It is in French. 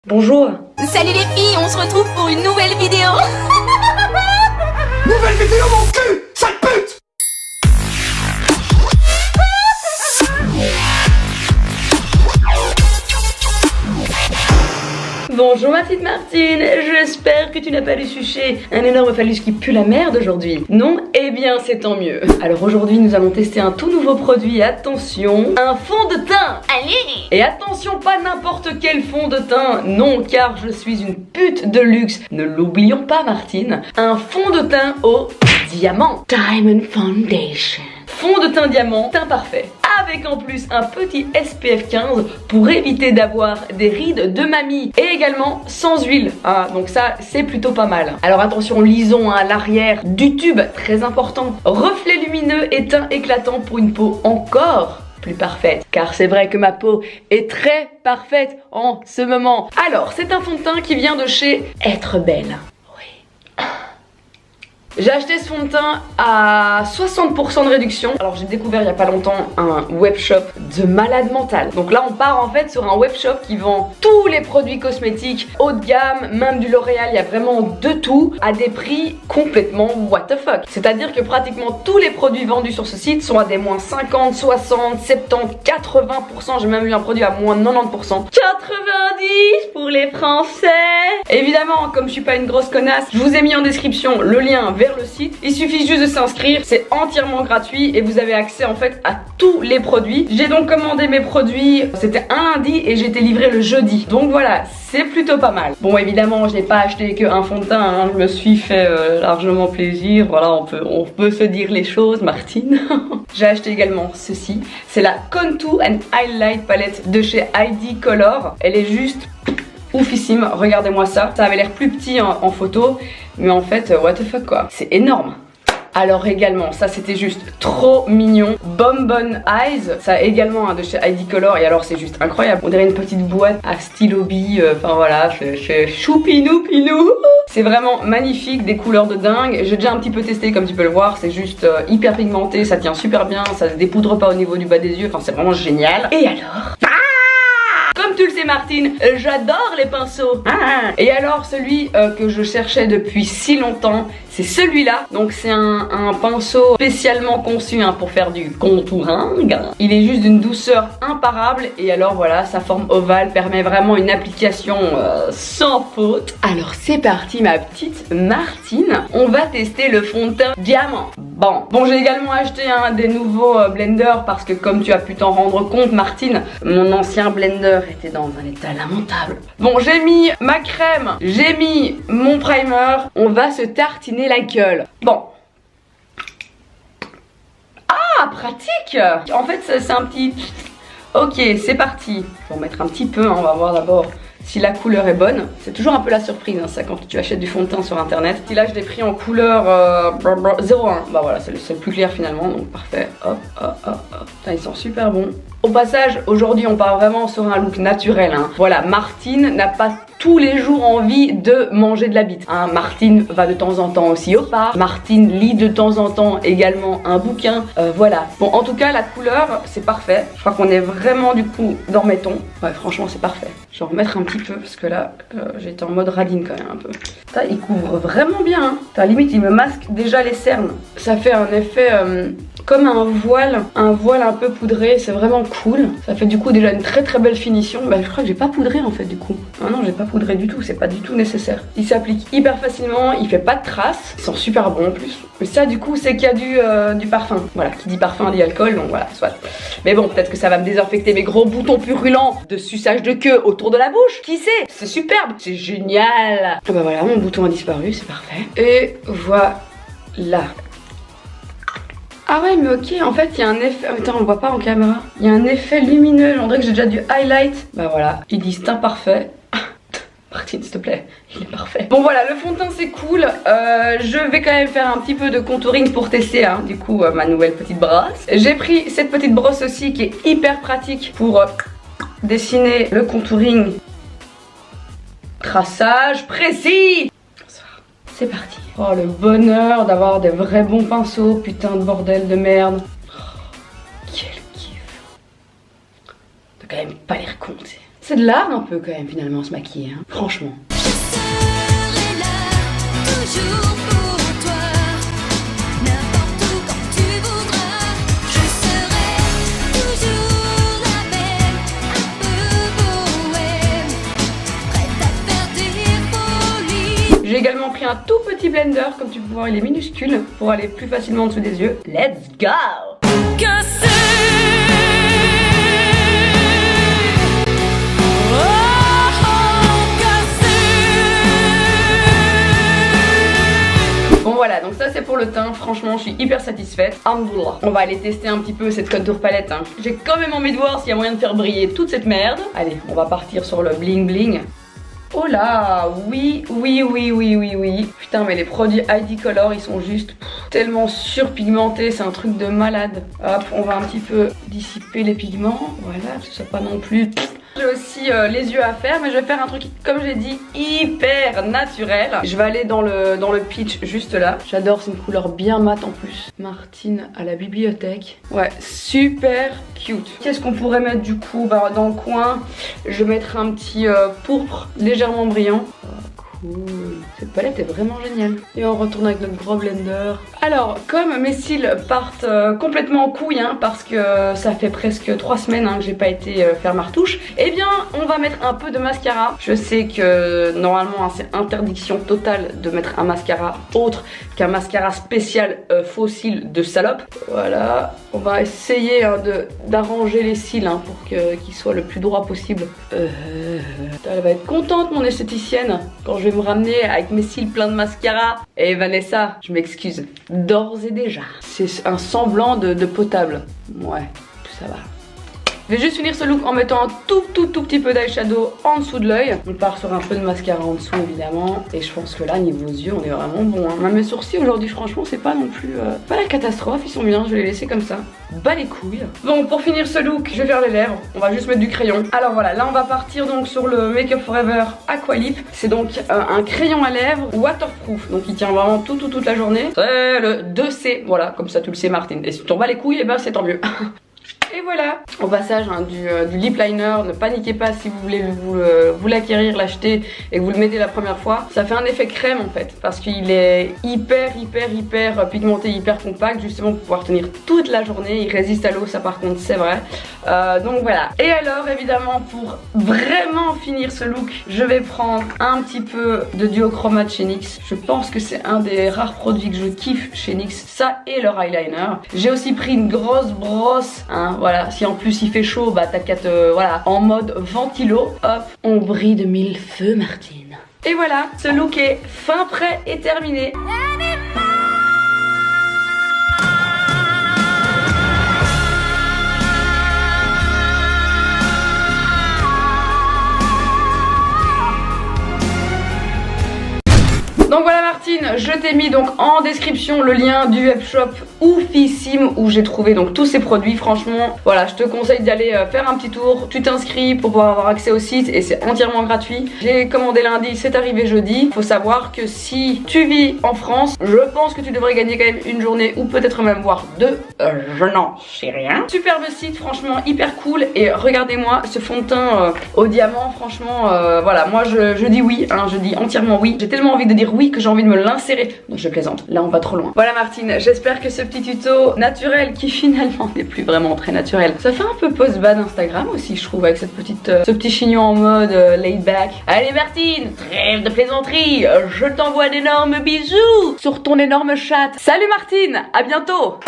Bonjour. Salut les filles, on se retrouve pour une nouvelle vidéo. Nouvelle vidéo mon cul, sale pute. Bonjour ma petite Martine, j'espère que tu n'as pas dû sucer un énorme phallus qui pue la merde aujourd'hui. Non? Eh bien c'est tant mieux. Alors aujourd'hui nous allons tester un tout nouveau produit, attention, un fond de teint. Allez. Et attention, pas n'importe quel fond de teint, non, car je suis une pute de luxe. Ne l'oublions pas Martine, un fond de teint au diamant. Diamond Foundation. Fond de teint diamant, teint parfait. Avec en plus un petit SPF 15 pour éviter d'avoir des rides de mamie. Et également sans huile, donc ça c'est plutôt pas mal. Alors attention, lisons à l'arrière du tube, très important. Reflet lumineux et teint éclatant pour une peau encore plus parfaite, car c'est vrai que ma peau est très parfaite en ce moment. Alors c'est un fond de teint qui vient de chez Être Belle. J'ai acheté ce fond de teint à 60% de réduction. Alors j'ai découvert il y a pas longtemps un webshop de malade mental. Donc là on part en fait sur un webshop qui vend tous les produits cosmétiques haut de gamme, même du L'Oréal, il y a vraiment de tout à des prix complètement what the fuck. C'est-à-dire que pratiquement tous les produits vendus sur ce site sont à des moins 50, 60, 70, 80%. J'ai même vu un produit à moins 90%. 90 pour les Français. Évidemment, comme je suis pas une grosse connasse, je vous ai mis en description le lien vers le site. Il suffit juste de s'inscrire, c'est entièrement gratuit et vous avez accès en fait à tous les produits. J'ai donc commandé mes produits, c'était un lundi et j'ai été livré le jeudi. Donc voilà, c'est plutôt pas mal. Bon évidemment, je n'ai pas acheté qu'un fond de teint, je me suis fait largement plaisir. Voilà, on peut se dire les choses, Martine. J'ai acheté également ceci, c'est la Contour and Highlight palette de chez ID Color. Elle est juste oufissime, regardez-moi ça. Ça avait l'air plus petit en photo, mais en fait, what the fuck quoi. C'est énorme. Alors également, ça c'était juste trop mignon. Bonbon Eyes, ça également de chez ID Color. Et alors c'est juste incroyable. On dirait une petite boîte à stylo bille. Enfin voilà, c'est choupinou pinou. C'est vraiment magnifique, des couleurs de dingue. J'ai déjà un petit peu testé comme tu peux le voir. C'est juste hyper pigmenté, ça tient super bien. Ça se dépoudre pas au niveau du bas des yeux. Enfin c'est vraiment génial. Et alors comme tu le sais Martine, j'adore les pinceaux. Et alors celui que je cherchais depuis si longtemps, c'est celui-là. Donc c'est un pinceau spécialement conçu pour faire du contouring. Il est juste d'une douceur imparable. Et alors voilà, sa forme ovale permet vraiment une application sans faute. Alors c'est parti ma petite Martine. On va tester le fond de teint diamant. Bon j'ai également acheté des nouveaux blenders parce que comme tu as pu t'en rendre compte Martine, mon ancien blender était dans un état lamentable. Bon j'ai mis ma crème, j'ai mis mon primer, on va se tartiner la gueule. Bon. Ah pratique. En fait c'est un petit... Ok c'est parti. Je vais en mettre un petit peu, on va voir d'abord si la couleur est bonne. C'est toujours un peu la surprise ça quand tu achètes du fond de teint sur internet. Si là je l'ai pris en couleur 01, bah voilà c'est le plus clair finalement, donc parfait. Hop hop hop hop. Putain, ils sont super bons. Au passage, aujourd'hui on part vraiment sur un look naturel. Voilà, Martine n'a pas tous les jours envie de manger de la bite. Martine va de temps en temps aussi au parc. Martine lit de temps en temps également un bouquin. Voilà. Bon, en tout cas, la couleur, c'est parfait. Je crois qu'on est vraiment du coup dans mes tons. Ouais, franchement, c'est parfait. Je vais en remettre un petit peu parce que là, j'étais en mode radine quand même un peu. Putain, il couvre vraiment bien. Limite, il me masque déjà les cernes. Ça fait un effet... comme un voile un peu poudré, c'est vraiment cool. Ça fait du coup déjà une très très belle finition. Bah je crois que j'ai pas poudré en fait du coup. Ah non j'ai pas poudré du tout, c'est pas du tout nécessaire. Il s'applique hyper facilement, il fait pas de traces. Ils sont super bons en plus. Mais ça du coup c'est qu'il y a du parfum. Voilà, qui dit parfum dit alcool, donc voilà, soit. Mais bon, peut-être que ça va me désinfecter mes gros boutons purulents de suçage de queue autour de la bouche. Qui sait? C'est superbe, c'est génial. Ah bah voilà, mon bouton a disparu, c'est parfait. Et voilà. Ah ouais mais ok, en fait il y a un effet... Attends, on le voit pas en caméra. Il y a un effet lumineux, on dirait que j'ai déjà du highlight. Bah voilà, ils disent teint parfait. Martine s'il te plaît, il est parfait. Bon voilà, le fond de teint c'est cool. Je vais quand même faire un petit peu de contouring pour tester du coup ma nouvelle petite brosse. J'ai pris cette petite brosse aussi qui est hyper pratique pour dessiner le contouring. Traçage précis. C'est parti. Oh le bonheur d'avoir des vrais bons pinceaux, putain de bordel de merde. Oh, quel kiff. T'as quand même pas l'air con, tu sais. C'est de l'art un peu quand même finalement se maquiller, hein. Franchement. Je serai là, toujours pour toi. N'importe où quand tu voudras. Je serai toujours la belle, un peu bohème, prête à faire des folies. J'ai également pris un tout petit blender, comme tu peux voir il est minuscule, pour aller plus facilement en dessous des yeux. Let's go! Que c'est Bon voilà, donc ça c'est pour le teint, franchement je suis hyper satisfaite. Alhamdoulilah. On va aller tester un petit peu cette contour palette, hein. J'ai quand même envie de voir s'il y a moyen de faire briller toute cette merde. Allez, on va partir sur le bling bling. Oh là, oui. Putain mais les produits ID Color ils sont juste tellement surpigmentés, c'est un truc de malade. Hop, on va un petit peu dissiper les pigments, voilà, que ce soit pas non plus... J'ai aussi les yeux à faire, mais je vais faire un truc, comme j'ai dit, hyper naturel. Je vais aller dans le peach juste là. J'adore, c'est une couleur bien mate en plus. Martine à la bibliothèque. Ouais, super cute. Qu'est-ce qu'on pourrait mettre du coup? Bah, dans le coin, je vais mettre un petit pourpre légèrement brillant. Cool. Cette palette est vraiment géniale. Et on retourne avec notre gros blender. Alors, comme mes cils partent complètement en couille, hein, parce que ça fait presque 3 semaines hein, que j'ai pas été faire ma retouche, eh bien, on va mettre un peu de mascara. Je sais que normalement, hein, c'est interdiction totale de mettre un mascara autre qu'un mascara spécial faux cils de salope. Voilà. On va essayer hein, d'arranger les cils hein, pour qu'ils soient le plus droit possible. Elle va être contente, mon esthéticienne, quand je vais me ramener avec mes cils pleins de mascara. Et Vanessa, je m'excuse, d'ores et déjà. C'est un semblant de potable. Ouais, ça va. Je vais juste finir ce look en mettant un tout petit peu d'eyeshadow en dessous de l'œil. On part sur un peu de mascara en dessous évidemment. Et je pense que là, niveau yeux, on est vraiment bon. Hein. Même mes sourcils aujourd'hui, franchement, c'est pas non plus pas la catastrophe. Ils sont bien, je vais les laisser comme ça. Bas les couilles. Bon, pour finir ce look, je vais faire les lèvres. On va juste mettre du crayon. Alors voilà, là on va partir donc sur le Make Up Forever Aqualip. C'est donc un crayon à lèvres waterproof. Donc il tient vraiment toute la journée. C'est le 2C. Voilà, comme ça tu le sais Martine. Et si tu t'en bats les couilles, et ben c'est tant mieux. Et voilà. Au passage hein, du lip liner, ne paniquez pas si vous voulez vous l'acquérir, l'acheter et que vous le mettez la première fois. Ça fait un effet crème en fait, parce qu'il est hyper pigmenté, hyper compact, justement pour pouvoir tenir toute la journée. Il résiste à l'eau, ça par contre c'est vrai. Donc voilà. Et alors évidemment pour vraiment finir ce look, je vais prendre un petit peu de duochroma de chez NYX. Je pense que c'est un des rares produits que je kiffe chez NYX, ça et leur eyeliner. J'ai aussi pris une grosse brosse, hein, voilà, si en plus il fait chaud, bah t'as qu'à te, voilà, en mode ventilo, hop, on brille de 1000 feux Martine. Et voilà, ce look est fin prêt et terminé. Donc voilà Martine, je t'ai mis donc en description le lien du webshop oufissime où j'ai trouvé donc tous ces produits. Franchement, voilà, je te conseille d'aller faire un petit tour. Tu t'inscris pour pouvoir avoir accès au site et c'est entièrement gratuit. J'ai commandé lundi, c'est arrivé jeudi. Faut savoir que si tu vis en France, je pense que tu devrais gagner quand même une journée ou peut-être même voire deux. Je n'en sais rien. Superbe site, franchement hyper cool. Et regardez-moi ce fond de teint au diamant. Franchement, voilà, moi je dis oui, hein, je dis entièrement oui. J'ai tellement envie de dire oui que j'ai envie de me l'insérer. Donc je plaisante, là on va trop loin. Voilà Martine, j'espère que ce petit tuto naturel qui finalement n'est plus vraiment très naturel, ça fait un peu post-bas d'Instagram aussi je trouve avec cette petite, ce petit chignon en mode laid back. Allez Martine, trêve de plaisanterie, je t'envoie d'énormes bisous sur ton énorme chatte. Salut Martine, à bientôt.